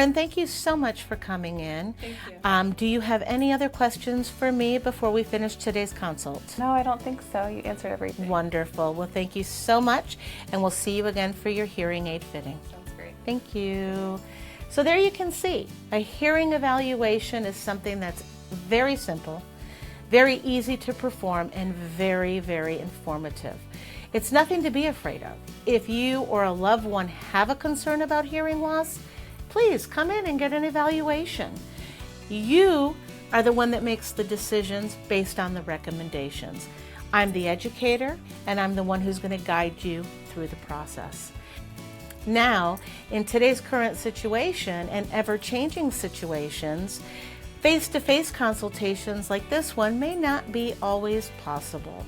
Jen, thank you so much for coming in. Thank you. Do you have any other questions for me before we finish today's consult? No, I don't think so. You answered everything. Wonderful. Well, thank you so much, and we'll see you again for your hearing aid fitting. Sounds great. Thank you. So there you can see, a hearing evaluation is something that's very simple, very easy to perform, and very, very informative. It's nothing to be afraid of. If you or a loved one have a concern about hearing loss, please come in and get an evaluation. You are the one that makes the decisions based on the recommendations. I'm the educator, and I'm the one who's going to guide you through the process. Now, in today's current situation and ever-changing situations, face-to-face consultations like this one may not be always possible.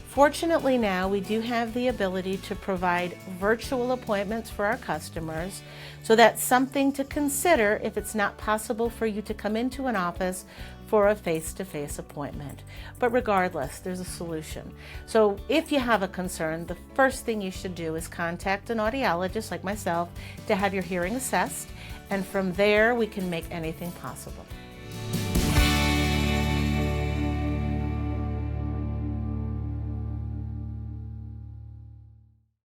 Fortunately now, we do have the ability to provide virtual appointments for our customers, so that's something to consider if it's not possible for you to come into an office for a face-to-face appointment. But regardless, there's a solution. So if you have a concern, the first thing you should do is contact an audiologist like myself to have your hearing assessed, and from there we can make anything possible.